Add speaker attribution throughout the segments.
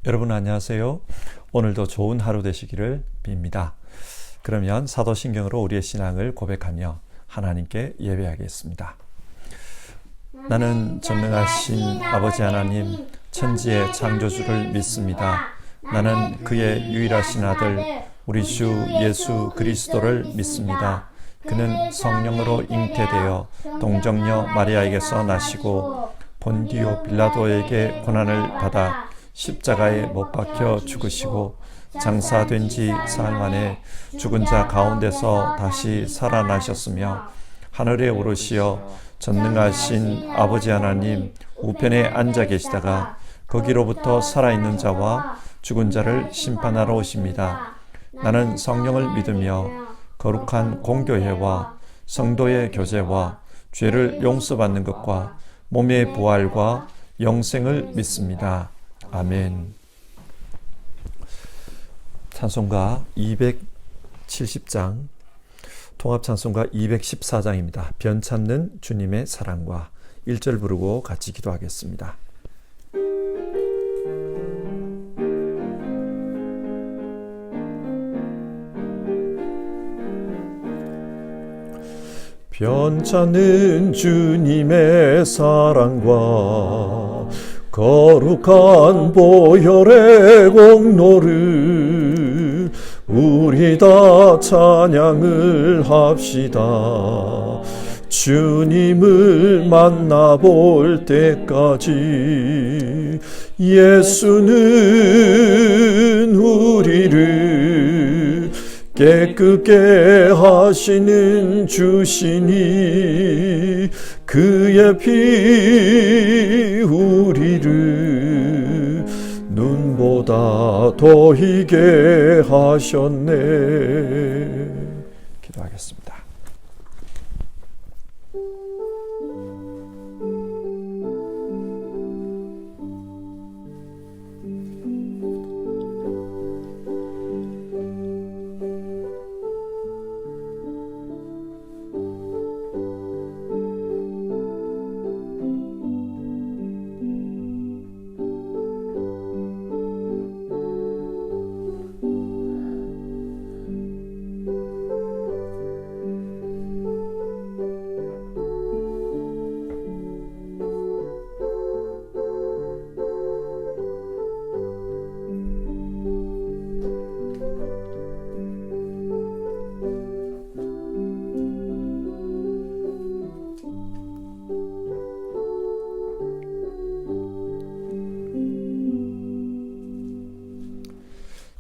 Speaker 1: 여러분 안녕하세요. 오늘도 좋은 하루 되시기를 빕니다. 그러면 사도신경으로 우리의 신앙을 고백하며 하나님께 예배하겠습니다. 나는 전능하신 아버지 하나님, 천지의 창조주를 믿습니다. 나는 그의 유일하신 아들, 우리 주 예수 그리스도를 믿습니다. 그는 성령으로 잉태되어 동정녀 마리아에게서 나시고 본디오 빌라도에게 고난을 받아 십자가에 못 박혀 죽으시고 장사된 지 사흘 만에 죽은 자 가운데서 다시 살아나셨으며 하늘에 오르시어 전능하신 아버지 하나님 우편에 앉아 계시다가 거기로부터 살아있는 자와 죽은 자를 심판하러 오십니다. 나는 성령을 믿으며 거룩한 공교회와 성도의 교제와 죄를 용서받는 것과 몸의 부활과 영생을 믿습니다. 아멘. 찬송가 270장, 통합찬송가 214장입니다. 변찮는 주님의 사랑과 1절 부르고 같이 기도하겠습니다. 변찮는 주님의 사랑과 거룩한 보혈의 공로를 우리 다 찬양을 합시다. 주님을 만나볼 때까지 예수는 우리를 깨끗게 하시는 주시니 그의 피 우리를 눈보다 더 희게 하셨네. 기도하겠습니다.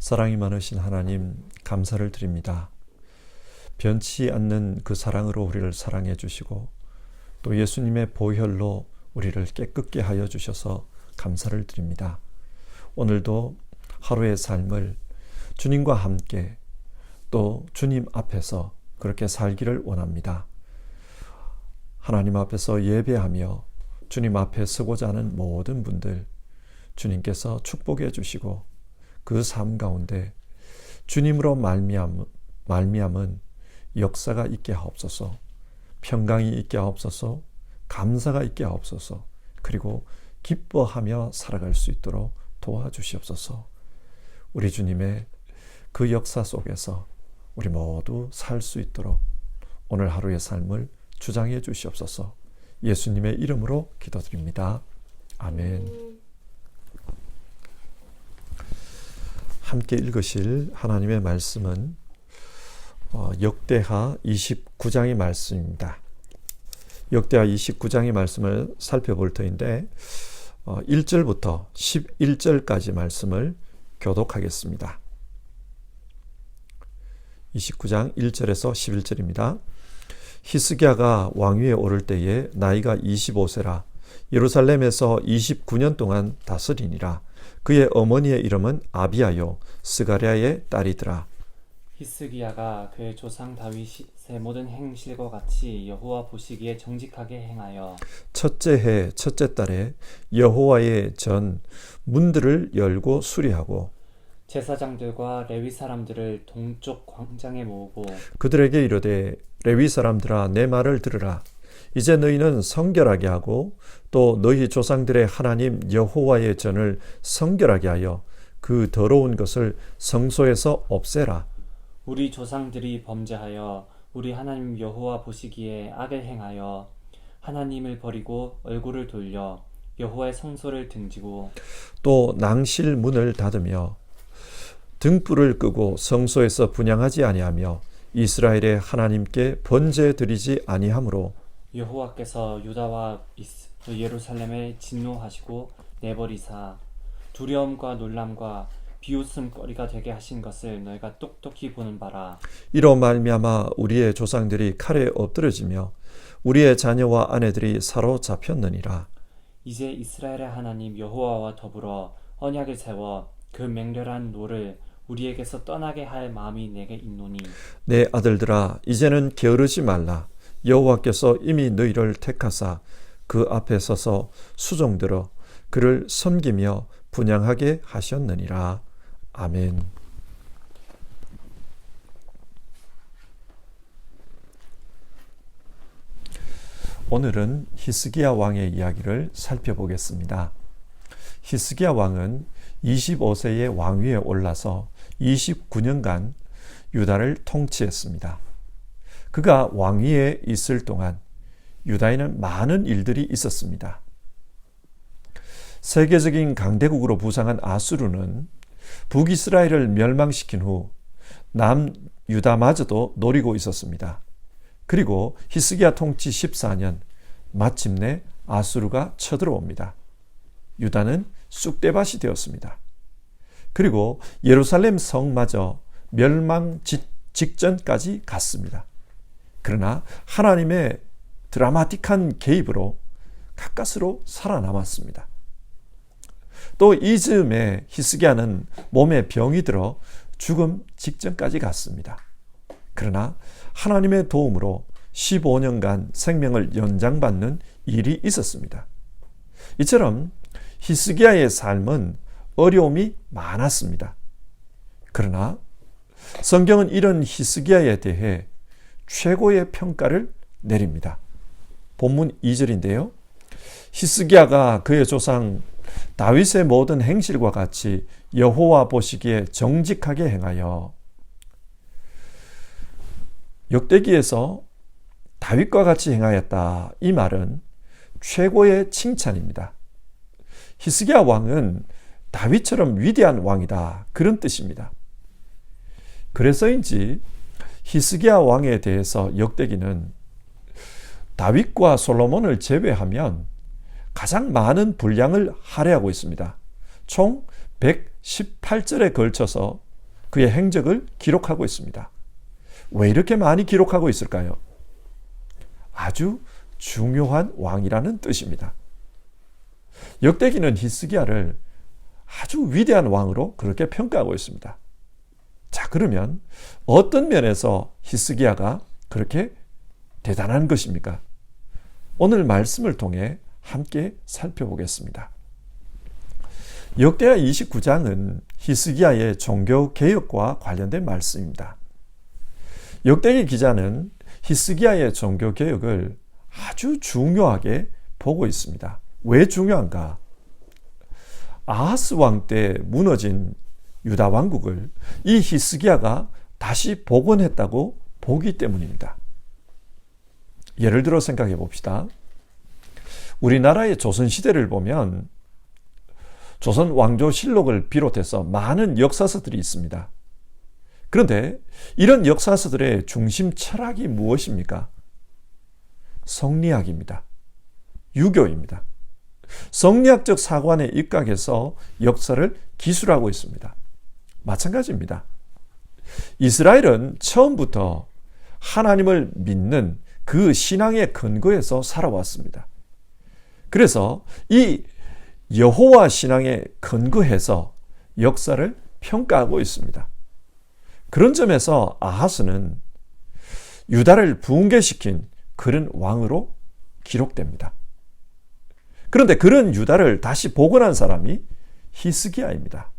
Speaker 1: 사랑이 많으신 하나님, 감사를 드립니다. 변치 않는 그 사랑으로 우리를 사랑해 주시고 또 예수님의 보혈로 우리를 깨끗게 하여 주셔서 감사를 드립니다. 오늘도 하루의 삶을 주님과 함께 또 주님 앞에서 그렇게 살기를 원합니다. 하나님 앞에서 예배하며 주님 앞에 서고자 하는 모든 분들 주님께서 축복해 주시고 그 삶 가운데 주님으로 말미암은 역사가 있게 하옵소서, 평강이 있게 하옵소서, 감사가 있게 하옵소서, 그리고 기뻐하며 살아갈 수 있도록 도와주시옵소서. 우리 주님의 그 역사 속에서 우리 모두 살 수 있도록 오늘 하루의 삶을 주장해 주시옵소서. 예수님의 이름으로 기도드립니다. 아멘. 함께 읽으실 하나님의 말씀은 역대하 29장의 말씀입니다. 역대하 29장의 말씀을 살펴볼 터인데 1절부터 11절까지 말씀을 교독하겠습니다. 29장 1절에서 11절입니다. 히스기야가 왕위에 오를 때에 나이가 25세라 예루살렘에서 29년 동안 다스리니라. 그의 어머니의 이름은 아비야요 스가랴의 딸이더라.
Speaker 2: 히스기야가 그의 조상 다윗의 모든 행실과 같이 여호와 보시기에 정직하게 행하여
Speaker 1: 첫째 해 첫째 달에 여호와의 전 문들을 열고 수리하고
Speaker 2: 제사장들과 레위 사람들을 동쪽 광장에 모으고
Speaker 1: 그들에게 이르되 레위 사람들아 내 말을 들으라. 이제 너희는 성결하게 하고 또 너희 조상들의 하나님 여호와의 전을 성결하게 하여 그 더러운 것을 성소에서 없애라.
Speaker 2: 우리 조상들이 범죄하여 우리 하나님 여호와 보시기에 악을 행하여 하나님을 버리고 얼굴을 돌려 여호와의 성소를 등지고
Speaker 1: 또 낭실 문을 닫으며 등불을 끄고 성소에서 분향하지 아니하며 이스라엘의 하나님께 번제 드리지 아니하므로
Speaker 2: 여호와께서 유다와 예루살렘에 진노하시고 내버리사 두려움과 놀람과 비웃음거리가 되게 하신 것을 너희가 똑똑히 보는 바라.
Speaker 1: 이로 말미암아 우리의 조상들이 칼에 엎드러지며 우리의 자녀와 아내들이 사로잡혔느니라.
Speaker 2: 이제 이스라엘의 하나님 여호와와 더불어 언약을 세워 그 맹렬한 노를 우리에게서 떠나게 할 마음이 내게 있노니
Speaker 1: 내 아들들아 이제는 게으르지 말라. 여호와께서 이미 너희를 택하사 그 앞에 서서 수종들어 그를 섬기며 분향하게 하셨느니라. 아멘. 오늘은 히스기야 왕의 이야기를 살펴보겠습니다. 히스기야 왕은 25세의 왕위에 올라서 29년간 유다를 통치했습니다. 그가 왕위에 있을 동안 유다에는 많은 일들이 있었습니다. 세계적인 강대국으로 부상한 아수르는 북이스라엘을 멸망시킨 후 남유다마저도 노리고 있었습니다. 그리고 히스기야 통치 14년 마침내 아수르가 쳐들어옵니다. 유다는 쑥대밭이 되었습니다. 그리고 예루살렘 성마저 멸망 직전까지 갔습니다. 그러나 하나님의 드라마틱한 개입으로 가까스로 살아남았습니다. 또 이 즈음에 히스기야는 몸에 병이 들어 죽음 직전까지 갔습니다. 그러나 하나님의 도움으로 15년간 생명을 연장받는 일이 있었습니다. 이처럼 히스기야의 삶은 어려움이 많았습니다. 그러나 성경은 이런 히스기야에 대해 최고의 평가를 내립니다. 본문 2절인데요. 히스기야가 그의 조상 다윗의 모든 행실과 같이 여호와 보시기에 정직하게 행하여. 역대기에서 다윗과 같이 행하였다. 이 말은 최고의 칭찬입니다. 히스기야 왕은 다윗처럼 위대한 왕이다. 그런 뜻입니다. 그래서인지 히스기야 왕에 대해서 역대기는 다윗과 솔로몬을 제외하면 가장 많은 분량을 할애하고 있습니다. 총 118절에 걸쳐서 그의 행적을 기록하고 있습니다. 왜 이렇게 많이 기록하고 있을까요? 아주 중요한 왕이라는 뜻입니다. 역대기는 히스기야를 아주 위대한 왕으로 그렇게 평가하고 있습니다. 자, 그러면 어떤 면에서 히스기야가 그렇게 대단한 것입니까? 오늘 말씀을 통해 함께 살펴보겠습니다. 역대하 29장은 히스기야의 종교 개혁과 관련된 말씀입니다. 역대기 기자는 히스기야의 종교 개혁을 아주 중요하게 보고 있습니다. 왜 중요한가? 아하스 왕 때 무너진 유다 왕국을 이 히스기야가 다시 복원했다고 보기 때문입니다. 예를 들어 생각해 봅시다. 우리나라의 조선시대를 보면 조선 왕조실록을 비롯해서 많은 역사서들이 있습니다. 그런데 이런 역사서들의 중심 철학이 무엇입니까? 성리학입니다. 유교입니다. 성리학적 사관에 입각해서 역사를 기술하고 있습니다. 마찬가지입니다. 이스라엘은 처음부터 하나님을 믿는 그 신앙의 근거에서 살아왔습니다. 그래서 이 여호와 신앙에 근거해서 역사를 평가하고 있습니다. 그런 점에서 아하스는 유다를 붕괴시킨 그런 왕으로 기록됩니다. 그런데 그런 유다를 다시 복원한 사람이 히스기야입니다.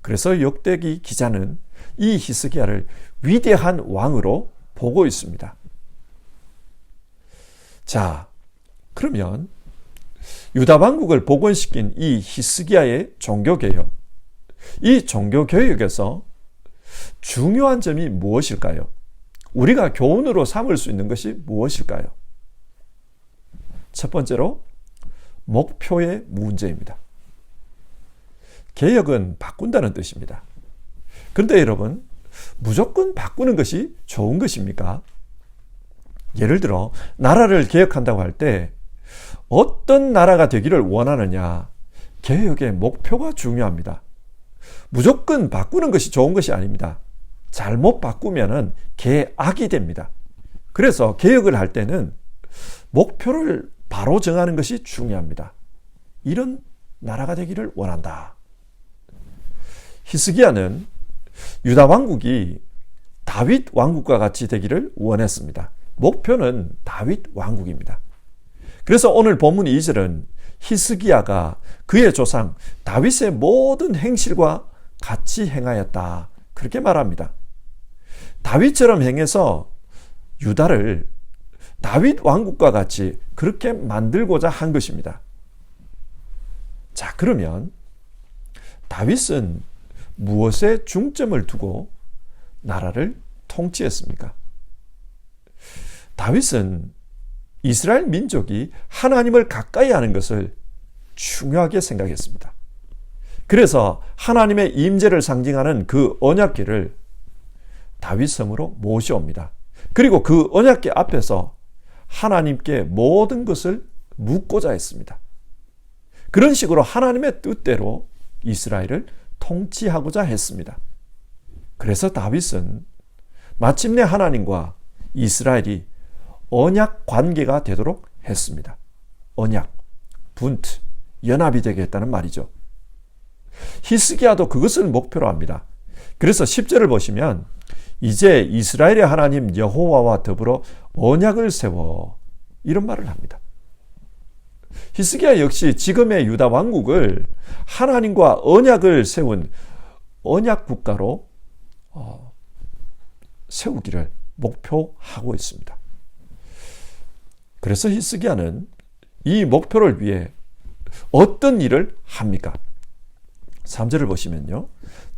Speaker 1: 그래서 역대기 기자는 이 히스기야를 위대한 왕으로 보고 있습니다. 자, 그러면 유다 왕국을 복원시킨 이 히스기야의 종교개혁, 이 종교개혁에서 중요한 점이 무엇일까요? 우리가 교훈으로 삼을 수 있는 것이 무엇일까요? 첫 번째로 목표의 문제입니다. 개혁은 바꾼다는 뜻입니다. 그런데 여러분, 무조건 바꾸는 것이 좋은 것입니까? 예를 들어 나라를 개혁한다고 할 때 어떤 나라가 되기를 원하느냐, 개혁의 목표가 중요합니다. 무조건 바꾸는 것이 좋은 것이 아닙니다. 잘못 바꾸면은 개악이 됩니다. 그래서 개혁을 할 때는 목표를 바로 정하는 것이 중요합니다. 이런 나라가 되기를 원한다. 히스기야는 유다 왕국이 다윗 왕국과 같이 되기를 원했습니다. 목표는 다윗 왕국입니다. 그래서 오늘 본문 2절은 히스기야가 그의 조상 다윗의 모든 행실과 같이 행하였다, 그렇게 말합니다. 다윗처럼 행해서 유다를 다윗 왕국과 같이 그렇게 만들고자 한 것입니다. 자, 그러면 다윗은 무엇에 중점을 두고 나라를 통치했습니까? 다윗은 이스라엘 민족이 하나님을 가까이 하는 것을 중요하게 생각했습니다. 그래서 하나님의 임재를 상징하는 그 언약궤를 다윗 성으로 모셔옵니다. 그리고 그 언약궤 앞에서 하나님께 모든 것을 묻고자 했습니다. 그런 식으로 하나님의 뜻대로 이스라엘을 통치하고자 했습니다. 그래서 다윗은 마침내 하나님과 이스라엘이 언약 관계가 되도록 했습니다. 언약, 분트, 연합이 되게 했다는 말이죠. 히스기야도 그것을 목표로 합니다. 그래서 10절을 보시면 이제 이스라엘의 하나님 여호와와 더불어 언약을 세워, 이런 말을 합니다. 히스기야 역시 지금의 유다 왕국을 하나님과 언약을 세운 언약 국가로 세우기를 목표하고 있습니다. 그래서 히스기야는 이 목표를 위해 어떤 일을 합니까? 3절을 보시면요,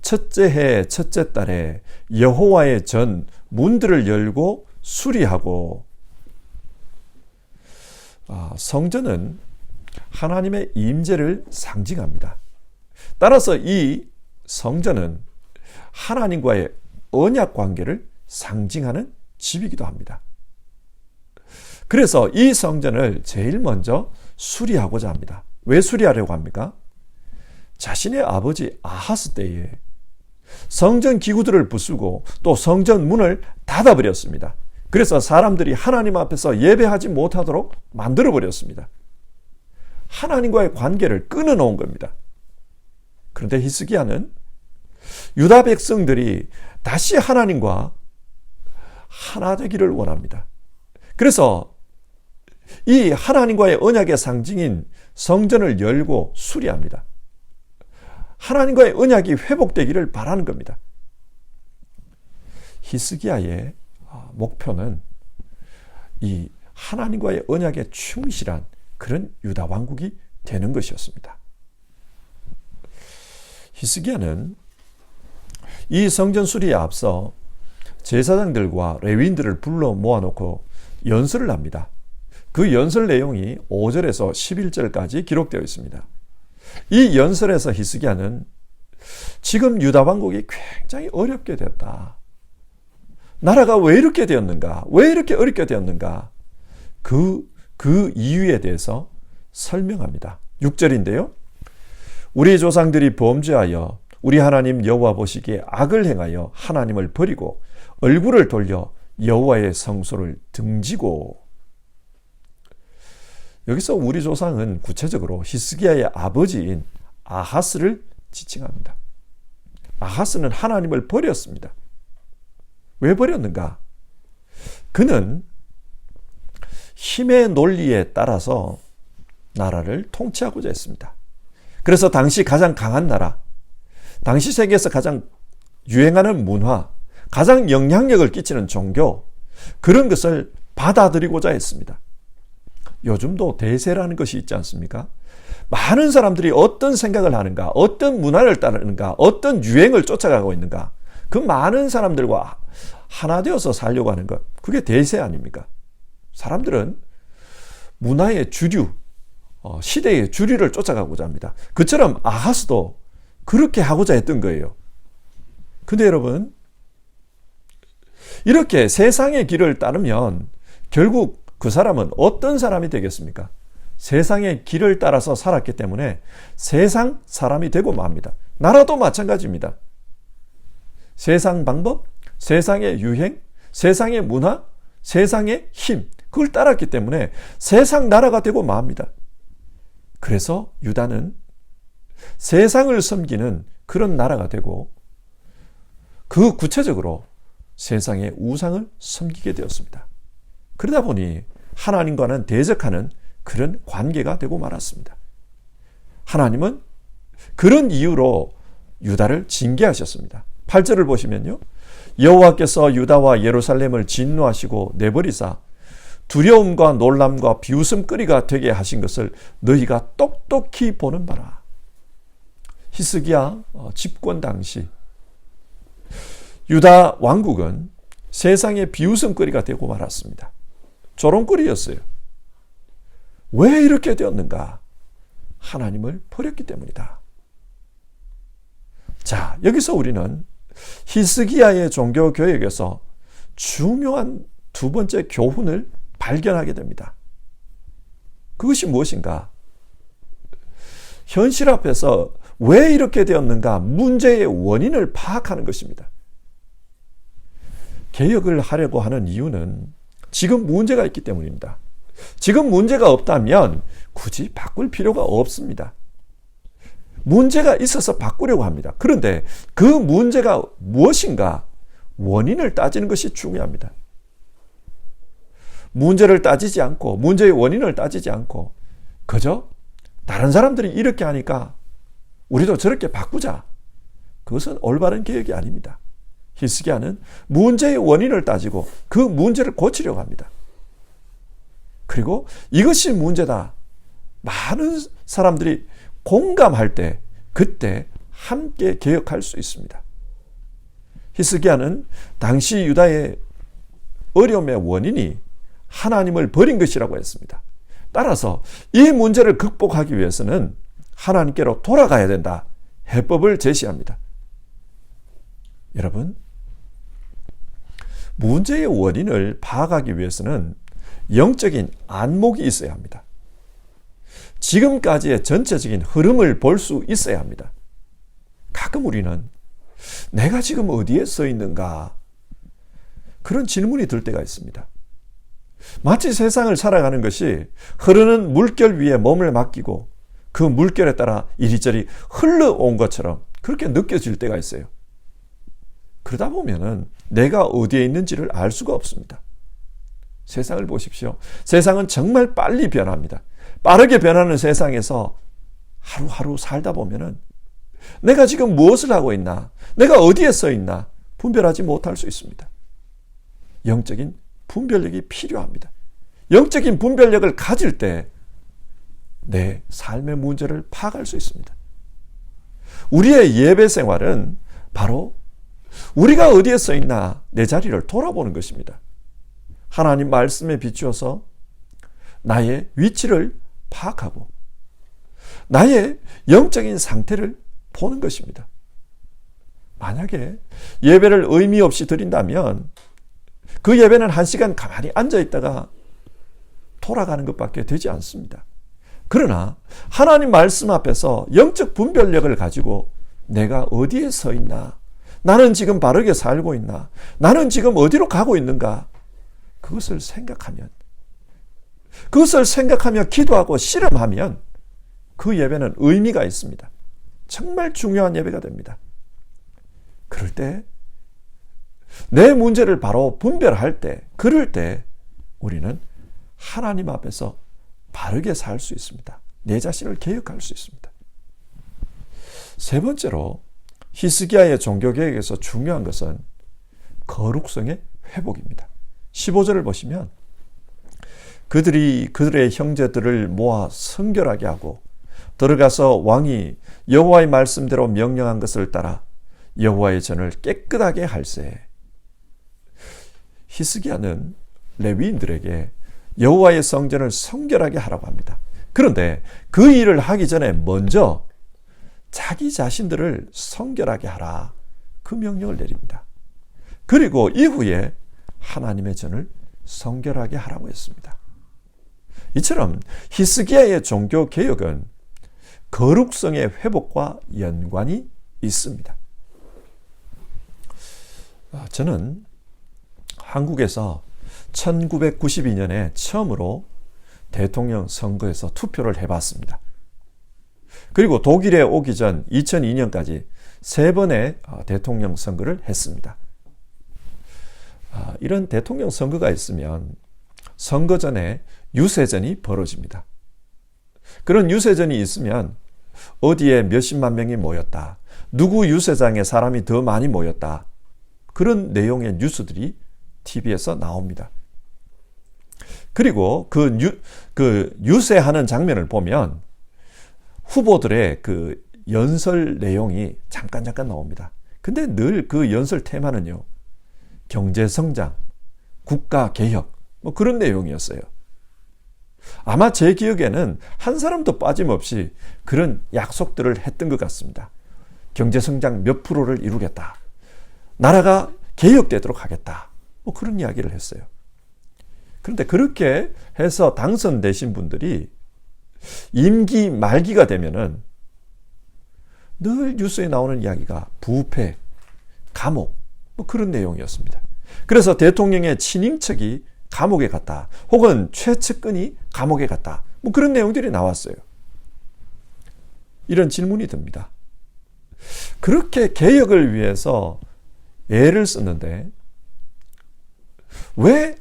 Speaker 1: 첫째 해 첫째 달에 여호와의 전 문들을 열고 수리하고. 성전은 하나님의 임재를 상징합니다. 따라서 이 성전은 하나님과의 언약 관계를 상징하는 집이기도 합니다. 그래서 이 성전을 제일 먼저 수리하고자 합니다. 왜 수리하려고 합니까? 자신의 아버지 아하스 때에 성전 기구들을 부수고 또 성전 문을 닫아버렸습니다. 그래서 사람들이 하나님 앞에서 예배하지 못하도록 만들어버렸습니다. 하나님과의 관계를 끊어놓은 겁니다. 그런데 히스기야는 유다 백성들이 다시 하나님과 하나 되기를 원합니다. 그래서 이 하나님과의 언약의 상징인 성전을 열고 수리합니다. 하나님과의 언약이 회복되기를 바라는 겁니다. 히스기야의 목표는 이 하나님과의 언약에 충실한 그런 유다 왕국이 되는 것이었습니다. 히스기야는 이 성전 수리에 앞서 제사장들과 레위인들을 불러 모아놓고 연설을 합니다. 그 연설 내용이 5절에서 11절까지 기록되어 있습니다. 이 연설에서 히스기야는 지금 유다 왕국이 굉장히 어렵게 되었다. 나라가 왜 이렇게 되었는가? 왜 이렇게 어렵게 되었는가? 그 이유에 대해서 설명합니다. 6절인데요. 우리 조상들이 범죄하여 우리 하나님 여호와 보시기에 악을 행하여 하나님을 버리고 얼굴을 돌려 여호와의 성소를 등지고. 여기서 우리 조상은 구체적으로 히스기야의 아버지인 아하스를 지칭합니다. 아하스는 하나님을 버렸습니다. 왜 버렸는가? 그는 힘의 논리에 따라서 나라를 통치하고자 했습니다. 그래서 당시 가장 강한 나라, 당시 세계에서 가장 유행하는 문화, 가장 영향력을 끼치는 종교, 그런 것을 받아들이고자 했습니다. 요즘도 대세라는 것이 있지 않습니까? 많은 사람들이 어떤 생각을 하는가, 어떤 문화를 따르는가, 어떤 유행을 쫓아가고 있는가, 그 많은 사람들과 하나 되어서 살려고 하는 것, 그게 대세 아닙니까? 사람들은 문화의 주류, 시대의 주류를 쫓아가고자 합니다. 그처럼 아하스도 그렇게 하고자 했던 거예요. 근데 여러분, 이렇게 세상의 길을 따르면 결국 그 사람은 어떤 사람이 되겠습니까? 세상의 길을 따라서 살았기 때문에 세상 사람이 되고 맙니다. 나라도 마찬가지입니다. 세상 방법, 세상의 유행, 세상의 문화, 세상의 힘, 그걸 따랐기 때문에 세상 나라가 되고 맙니다. 그래서 유다는 세상을 섬기는 그런 나라가 되고 그 구체적으로 세상의 우상을 섬기게 되었습니다. 그러다 보니 하나님과는 대적하는 그런 관계가 되고 말았습니다. 하나님은 그런 이유로 유다를 징계하셨습니다. 8절을 보시면요. 여호와께서 유다와 예루살렘을 진노하시고 내버리사 두려움과 놀람과 비웃음거리가 되게 하신 것을 너희가 똑똑히 보는 바라. 히스기야 집권 당시 유다 왕국은 세상의 비웃음거리가 되고 말았습니다. 조롱거리였어요. 왜 이렇게 되었는가? 하나님을 버렸기 때문이다. 자, 여기서 우리는 히스기야의 종교교역에서 중요한 두 번째 교훈을 발견하게 됩니다. 그것이 무엇인가? 현실 앞에서 왜 이렇게 되었는가? 문제의 원인을 파악하는 것입니다. 개혁을 하려고 하는 이유는 지금 문제가 있기 때문입니다. 지금 문제가 없다면 굳이 바꿀 필요가 없습니다. 문제가 있어서 바꾸려고 합니다. 그런데 그 문제가 무엇인가? 원인을 따지는 것이 중요합니다. 문제를 따지지 않고 문제의 원인을 따지지 않고 그저 다른 사람들이 이렇게 하니까 우리도 저렇게 바꾸자. 그것은 올바른 개혁이 아닙니다. 히스기야는 문제의 원인을 따지고 그 문제를 고치려고 합니다. 그리고 이것이 문제다. 많은 사람들이 공감할 때 그때 함께 개혁할 수 있습니다. 히스기야는 당시 유다의 어려움의 원인이 하나님을 버린 것이라고 했습니다. 따라서 이 문제를 극복하기 위해서는 하나님께로 돌아가야 된다. 해법을 제시합니다. 여러분, 문제의 원인을 파악하기 위해서는 영적인 안목이 있어야 합니다. 지금까지의 전체적인 흐름을 볼 수 있어야 합니다. 가끔 우리는 내가 지금 어디에 서 있는가? 그런 질문이 들 때가 있습니다. 마치 세상을 살아가는 것이 흐르는 물결 위에 몸을 맡기고 그 물결에 따라 이리저리 흘러온 것처럼 그렇게 느껴질 때가 있어요. 그러다 보면은 내가 어디에 있는지를 알 수가 없습니다. 세상을 보십시오. 세상은 정말 빨리 변합니다. 빠르게 변하는 세상에서 하루하루 살다 보면은 내가 지금 무엇을 하고 있나, 내가 어디에 서 있나 분별하지 못할 수 있습니다. 영적인 분별력이 필요합니다. 영적인 분별력을 가질 때 내 삶의 문제를 파악할 수 있습니다. 우리의 예배 생활은 바로 우리가 어디에 서 있나 내 자리를 돌아보는 것입니다. 하나님 말씀에 비추어서 나의 위치를 파악하고 나의 영적인 상태를 보는 것입니다. 만약에 예배를 의미 없이 드린다면 그 예배는 1시간 가만히 앉아있다가 돌아가는 것밖에 되지 않습니다. 그러나 하나님 말씀 앞에서 영적 분별력을 가지고 내가 어디에 서 있나, 나는 지금 바르게 살고 있나, 나는 지금 어디로 가고 있는가, 그것을 생각하며 기도하고 실험하면 그 예배는 의미가 있습니다. 정말 중요한 예배가 됩니다. 그럴 때 내 문제를 바로 분별할 때, 그럴 때 우리는 하나님 앞에서 바르게 살 수 있습니다. 내 자신을 개혁할 수 있습니다. 세 번째로 히스기야의 종교개혁에서 중요한 것은 거룩성의 회복입니다. 15절을 보시면 그들이 그들의 형제들을 모아 성결하게 하고 들어가서 왕이 여호와의 말씀대로 명령한 것을 따라 여호와의 전을 깨끗하게 할세. 히스기야는 레위인들에게 여호와의 성전을 성결하게 하라고 합니다. 그런데 그 일을 하기 전에 먼저 자기 자신들을 성결하게 하라, 그 명령을 내립니다. 그리고 이후에 하나님의 전을 성결하게 하라고 했습니다. 이처럼 히스기야의 종교 개혁은 거룩성의 회복과 연관이 있습니다. 저는 한국에서 1992년에 처음으로 대통령 선거에서 투표를 해봤습니다. 그리고 독일에 오기 전 2002년까지 3번의 대통령 선거를 했습니다. 이런 대통령 선거가 있으면 선거 전에 유세전이 벌어집니다. 그런 유세전이 있으면 어디에 몇십만 명이 모였다, 누구 유세장에 사람이 더 많이 모였다, 그런 내용의 뉴스들이 TV에서 나옵니다. 그리고 그 유세하는 장면을 보면 후보들의 그 연설 내용이 잠깐 나옵니다. 근데 늘 그 연설 테마는요, 경제성장, 국가개혁, 뭐 그런 내용이었어요. 아마 제 기억에는 한 사람도 빠짐없이 그런 약속들을 했던 것 같습니다. 경제성장 몇 프로를 이루겠다, 나라가 개혁되도록 하겠다, 뭐 그런 이야기를 했어요. 그런데 그렇게 해서 당선되신 분들이 임기 말기가 되면은 늘 뉴스에 나오는 이야기가 부패, 감옥, 뭐 그런 내용이었습니다. 그래서 대통령의 친인척이 감옥에 갔다, 혹은 최측근이 감옥에 갔다, 뭐 그런 내용들이 나왔어요. 이런 질문이 듭니다. 그렇게 개혁을 위해서 애를 썼는데 왜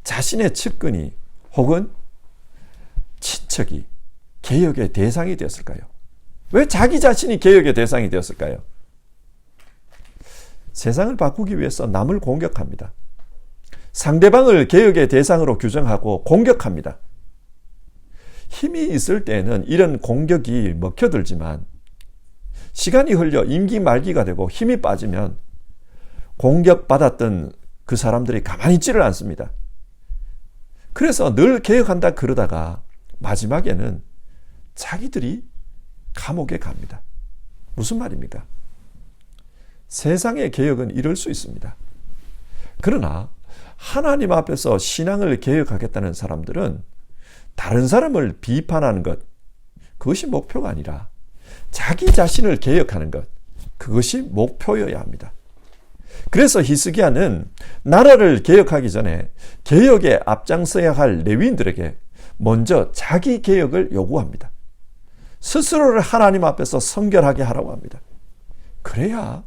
Speaker 1: 자신의 측근이 혹은 친척이 개혁의 대상이 되었을까요? 왜 자기 자신이 개혁의 대상이 되었을까요? 세상을 바꾸기 위해서 남을 공격합니다. 상대방을 개혁의 대상으로 규정하고 공격합니다. 힘이 있을 때는 이런 공격이 먹혀들지만 시간이 흘려 임기 말기가 되고 힘이 빠지면 공격받았던 그 사람들이 가만히 있지를 않습니다. 그래서 늘 개혁한다 그러다가 마지막에는 자기들이 감옥에 갑니다. 무슨 말입니까? 세상의 개혁은 이럴 수 있습니다. 그러나 하나님 앞에서 신앙을 개혁하겠다는 사람들은 다른 사람을 비판하는 것, 그것이 목표가 아니라 자기 자신을 개혁하는 것, 그것이 목표여야 합니다. 그래서 히스기야는 나라를 개혁하기 전에 개혁에 앞장서야 할 레위인들에게 먼저 자기 개혁을 요구합니다. 스스로를 하나님 앞에서 성결하게 하라고 합니다. 그래야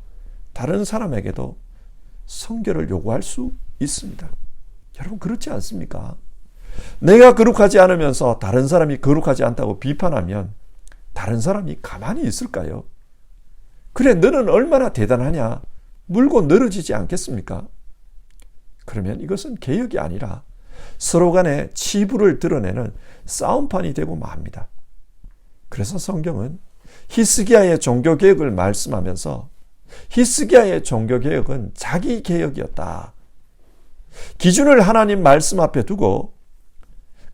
Speaker 1: 다른 사람에게도 성결을 요구할 수 있습니다. 여러분, 그렇지 않습니까? 내가 거룩하지 않으면서 다른 사람이 거룩하지 않다고 비판하면 다른 사람이 가만히 있을까요? 그래, 너는 얼마나 대단하냐, 물고 늘어지지 않겠습니까? 그러면 이것은 개혁이 아니라 서로 간에 치부를 드러내는 싸움판이 되고 맙니다. 그래서 성경은 히스기야의 종교개혁을 말씀하면서 히스기야의 종교개혁은 자기 개혁이었다, 기준을 하나님 말씀 앞에 두고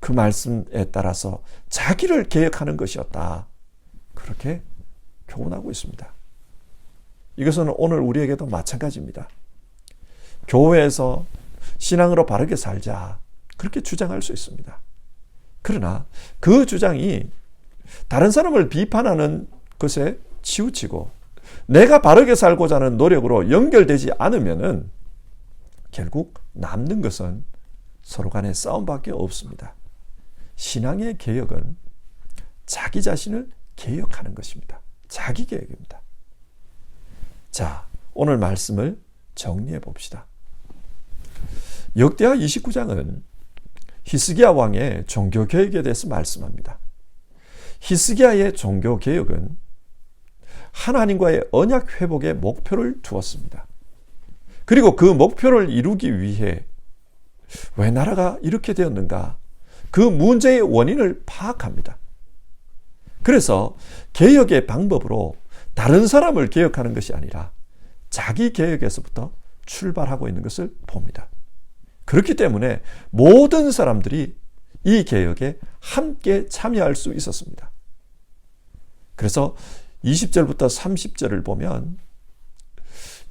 Speaker 1: 그 말씀에 따라서 자기를 개혁하는 것이었다, 그렇게 교훈하고 있습니다. 이것은 오늘 우리에게도 마찬가지입니다. 교회에서 신앙으로 바르게 살자, 그렇게 주장할 수 있습니다. 그러나 그 주장이 다른 사람을 비판하는 것에 치우치고 내가 바르게 살고자 하는 노력으로 연결되지 않으면은 결국 남는 것은 서로 간의 싸움밖에 없습니다. 신앙의 개혁은 자기 자신을 개혁하는 것입니다. 자기 개혁입니다. 자, 오늘 말씀을 정리해 봅시다. 역대하 29장은 히스기야 왕의 종교개혁에 대해서 말씀합니다. 히스기야의 종교개혁은 하나님과의 언약 회복의 목표를 두었습니다. 그리고 그 목표를 이루기 위해 왜 나라가 이렇게 되었는가, 그 문제의 원인을 파악합니다. 그래서 개혁의 방법으로 다른 사람을 개혁하는 것이 아니라 자기 개혁에서부터 출발하고 있는 것을 봅니다. 그렇기 때문에 모든 사람들이 이 개혁에 함께 참여할 수 있었습니다. 그래서 20절부터 30절을 보면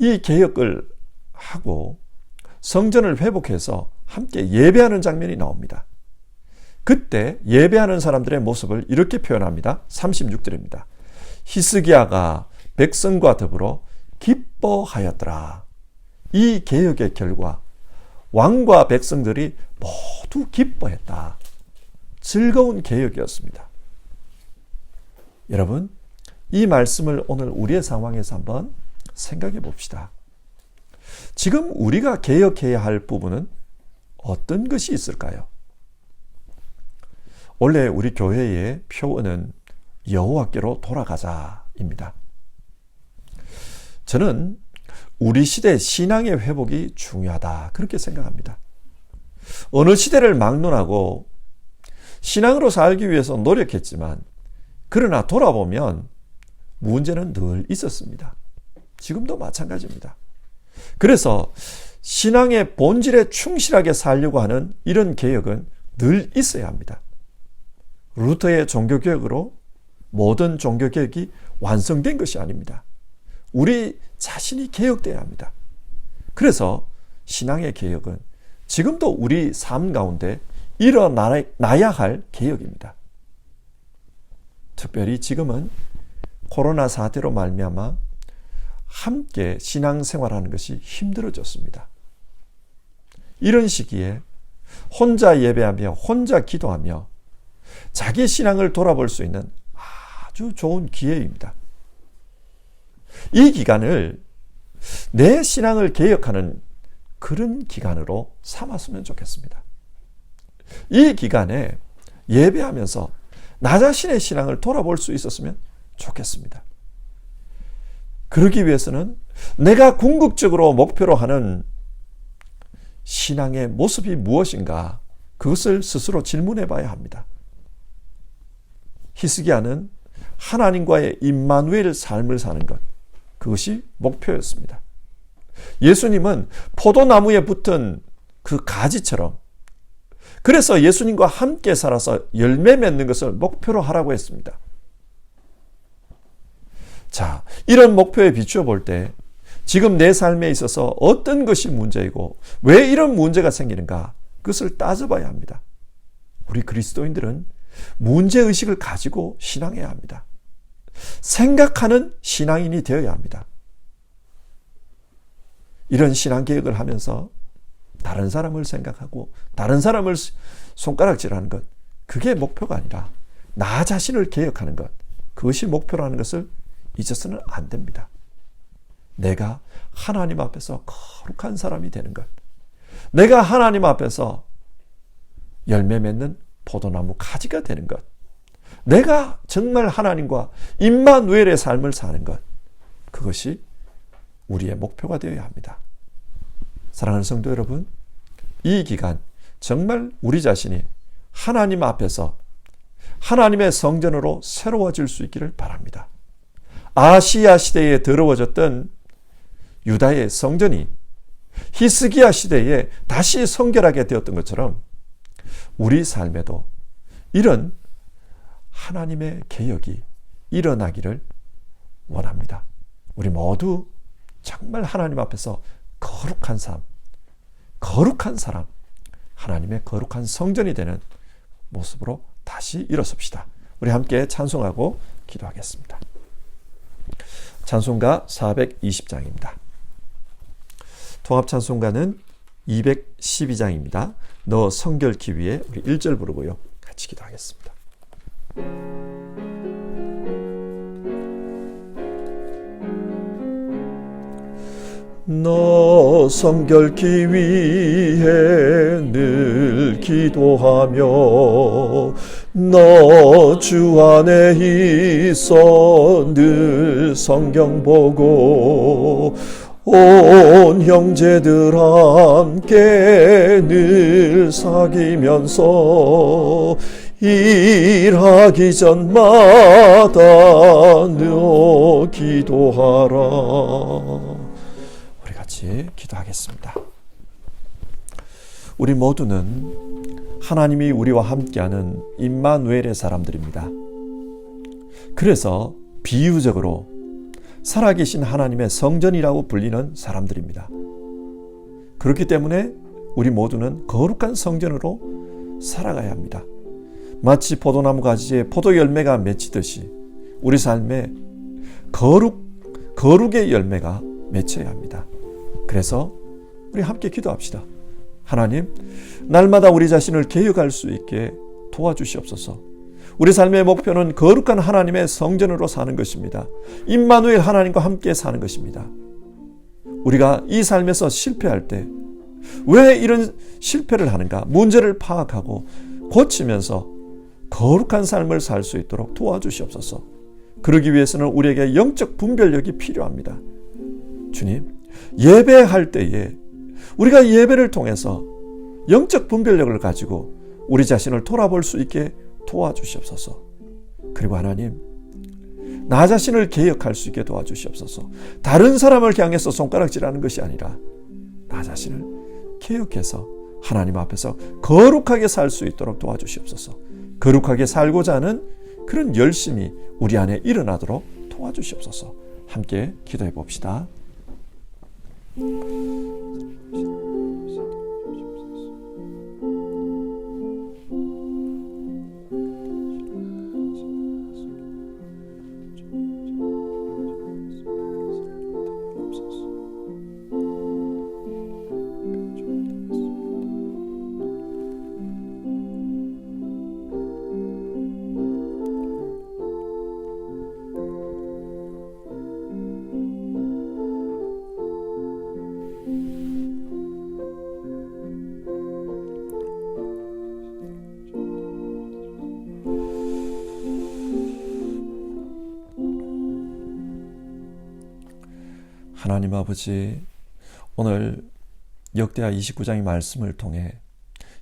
Speaker 1: 이 개혁을 하고 성전을 회복해서 함께 예배하는 장면이 나옵니다. 그때 예배하는 사람들의 모습을 이렇게 표현합니다. 36절입니다. 히스기야가 백성과 더불어 기뻐하였더라. 이 개혁의 결과 왕과 백성들이 모두 기뻐했다. 즐거운 개혁이었습니다. 여러분, 이 말씀을 오늘 우리의 상황에서 한번 생각해 봅시다. 지금 우리가 개혁해야 할 부분은 어떤 것이 있을까요? 원래 우리 교회의 표어는 여호와께로 돌아가자입니다. 저는 우리 시대 신앙의 회복이 중요하다 그렇게 생각합니다. 어느 시대를 막론하고 신앙으로 살기 위해서 노력했지만 그러나 돌아보면 문제는 늘 있었습니다. 지금도 마찬가지입니다. 그래서 신앙의 본질에 충실하게 살려고 하는 이런 개혁은 늘 있어야 합니다. 루터의 종교개혁으로 모든 종교개혁이 완성된 것이 아닙니다. 우리 자신이 개혁돼야 합니다. 그래서 신앙의 개혁은 지금도 우리 삶 가운데 일어나야 할 개혁입니다. 특별히 지금은 코로나 사태로 말미암아 함께 신앙생활하는 것이 힘들어졌습니다. 이런 시기에 혼자 예배하며 혼자 기도하며 자기 신앙을 돌아볼 수 있는 아주 좋은 기회입니다. 이 기간을 내 신앙을 개혁하는 그런 기간으로 삼았으면 좋겠습니다. 이 기간에 예배하면서 나 자신의 신앙을 돌아볼 수 있었으면 좋겠습니다. 그러기 위해서는 내가 궁극적으로 목표로 하는 신앙의 모습이 무엇인가 그것을 스스로 질문해 봐야 합니다. 히스기야는 하나님과의 임마누엘 삶을 사는 것, 그것이 목표였습니다. 예수님은 포도나무에 붙은 그 가지처럼, 그래서 예수님과 함께 살아서 열매 맺는 것을 목표로 하라고 했습니다. 자, 이런 목표에 비추어 볼 때 지금 내 삶에 있어서 어떤 것이 문제이고 왜 이런 문제가 생기는가 그것을 따져봐야 합니다. 우리 그리스도인들은 문제의식을 가지고 신앙해야 합니다. 생각하는 신앙인이 되어야 합니다. 이런 신앙개혁을 하면서 다른 사람을 생각하고 다른 사람을 손가락질하는 것, 그게 목표가 아니라 나 자신을 개혁하는 것, 그것이 목표라는 것을 잊어서는 안 됩니다. 내가 하나님 앞에서 거룩한 사람이 되는 것, 내가 하나님 앞에서 열매 맺는 포도나무 가지가 되는 것, 내가 정말 하나님과 임마누엘의 삶을 사는 것, 그것이 우리의 목표가 되어야 합니다. 사랑하는 성도 여러분, 이 기간 정말 우리 자신이 하나님 앞에서 하나님의 성전으로 새로워질 수 있기를 바랍니다. 아시아 시대에 더러워졌던 유다의 성전이 히스기야 시대에 다시 성결하게 되었던 것처럼 우리 삶에도 이런 하나님의 개혁이 일어나기를 원합니다. 우리 모두 정말 하나님 앞에서 거룩한 삶, 거룩한 사람, 하나님의 거룩한 성전이 되는 모습으로 다시 일어섭시다. 우리 함께 찬송하고 기도하겠습니다. 찬송가 420장입니다. 통합찬송가는 212장입니다. 너 성결케 위해 우리 1절 부르고요. 같이 기도하겠습니다. 너 성결케 위해 늘 기도하며 너 주 안에 있어 늘 성경 보고 온 형제들 함께 늘 사귀면서 일하기 전마다 너 기도하라. 우리 같이 기도하겠습니다. 우리 모두는 하나님이 우리와 함께하는 임마누엘의 사람들입니다. 그래서 비유적으로 살아계신 하나님의 성전이라고 불리는 사람들입니다. 그렇기 때문에 우리 모두는 거룩한 성전으로 살아가야 합니다. 마치 포도나무 가지에 포도 열매가 맺히듯이 우리 삶에 거룩의 열매가 맺혀야 합니다. 그래서 우리 함께 기도합시다. 하나님, 날마다 우리 자신을 개혁할 수 있게 도와주시옵소서. 우리 삶의 목표는 거룩한 하나님의 성전으로 사는 것입니다. 임마누엘 하나님과 함께 사는 것입니다. 우리가 이 삶에서 실패할 때 왜 이런 실패를 하는가? 문제를 파악하고 고치면서 거룩한 삶을 살 수 있도록 도와주시옵소서. 그러기 위해서는 우리에게 영적 분별력이 필요합니다. 주님, 예배할 때에 우리가 예배를 통해서 영적 분별력을 가지고 우리 자신을 돌아볼 수 있게 도와주시옵소서. 그리고 하나님, 나 자신을 개혁할 수 있게 도와주시옵소서. 다른 사람을 향해서 손가락질하는 것이 아니라 나 자신을 개혁해서 하나님 앞에서 거룩하게 살 수 있도록 도와주시옵소서. 거룩하게 살고자 하는 그런 열심이 우리 안에 일어나도록 도와주시옵소서. 함께 기도해 봅시다. 하나님 아버지, 오늘 역대하 29장의 말씀을 통해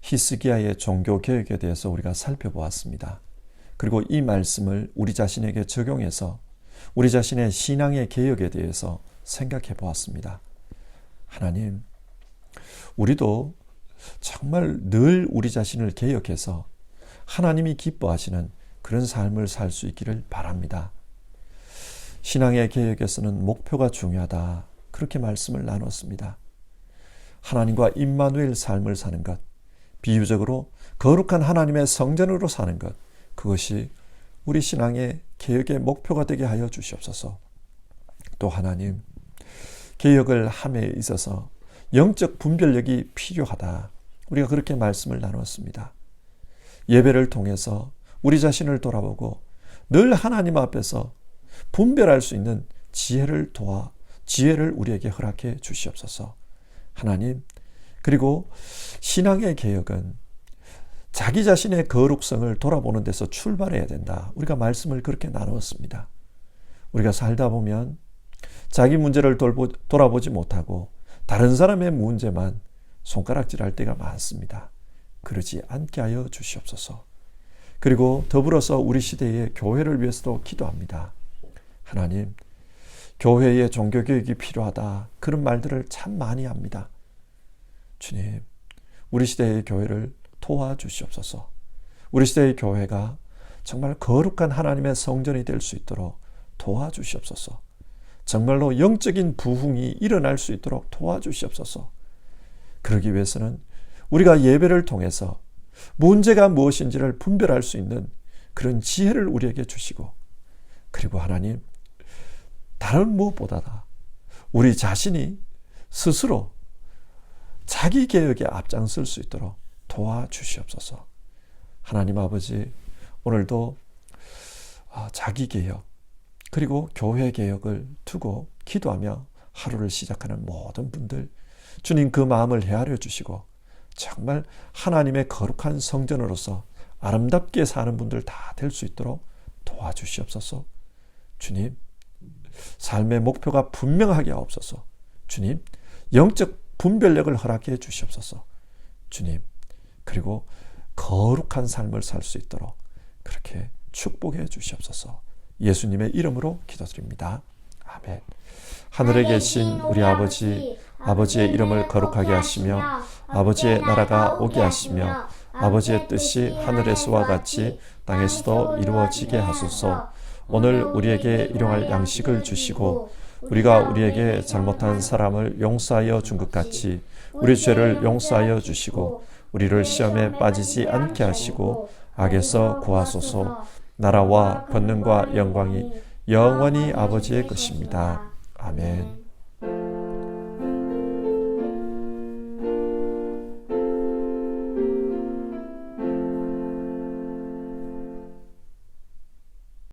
Speaker 1: 히스기야의 종교개혁에 대해서 우리가 살펴보았습니다. 그리고 이 말씀을 우리 자신에게 적용해서 우리 자신의 신앙의 개혁에 대해서 생각해 보았습니다. 하나님, 우리도 정말 늘 우리 자신을 개혁해서 하나님이 기뻐하시는 그런 삶을 살 수 있기를 바랍니다. 신앙의 개혁에서는 목표가 중요하다. 그렇게 말씀을 나눴습니다. 하나님과 임마누엘 삶을 사는 것, 비유적으로 거룩한 하나님의 성전으로 사는 것, 그것이 우리 신앙의 개혁의 목표가 되게 하여 주시옵소서. 또 하나님, 개혁을 함에 있어서 영적 분별력이 필요하다. 우리가 그렇게 말씀을 나눴습니다. 예배를 통해서 우리 자신을 돌아보고 늘 하나님 앞에서 분별할 수 있는 지혜를 우리에게 허락해 주시옵소서. 하나님, 그리고 신앙의 개혁은 자기 자신의 거룩성을 돌아보는 데서 출발해야 된다. 우리가 말씀을 그렇게 나누었습니다. 우리가 살다 보면 자기 문제를 돌아보지 못하고 다른 사람의 문제만 손가락질할 때가 많습니다. 그러지 않게 하여 주시옵소서. 그리고 더불어서 우리 시대의 교회를 위해서도 기도합니다. 하나님, 교회의 종교개혁이 필요하다. 그런 말들을 참 많이 합니다. 주님, 우리 시대의 교회를 도와주시옵소서. 우리 시대의 교회가 정말 거룩한 하나님의 성전이 될 수 있도록 도와주시옵소서. 정말로 영적인 부흥이 일어날 수 있도록 도와주시옵소서. 그러기 위해서는 우리가 예배를 통해서 문제가 무엇인지를 분별할 수 있는 그런 지혜를 우리에게 주시고, 그리고 하나님, 다른 무엇보다 우리 자신이 스스로 자기 개혁에 앞장설 수 있도록 도와주시옵소서. 하나님 아버지, 오늘도 자기 개혁 그리고 교회 개혁을 두고 기도하며 하루를 시작하는 모든 분들, 주님 그 마음을 헤아려 주시고 정말 하나님의 거룩한 성전으로서 아름답게 사는 분들 다 될 수 있도록 도와주시옵소서. 주님, 삶의 목표가 분명하게 하옵소서. 주님, 영적 분별력을 허락해 주시옵소서. 주님, 그리고 거룩한 삶을 살 수 있도록 그렇게 축복해 주시옵소서. 예수님의 이름으로 기도드립니다. 아멘. 하늘에 계신 우리 아버지, 아버지의 이름을 거룩하게 하시며 아버지의 나라가 오게 하시며 아버지의 뜻이 하늘에서와 같이 땅에서도 이루어지게 하소서. 오늘 우리에게 일용할 양식을 주시고 우리가 우리에게 잘못한 사람을 용서하여 준 것 같이 우리 죄를 용서하여 주시고 우리를 시험에 빠지지 않게 하시고 악에서 구하소서. 나라와 권능과 영광이 영원히 아버지의 것입니다. 아멘.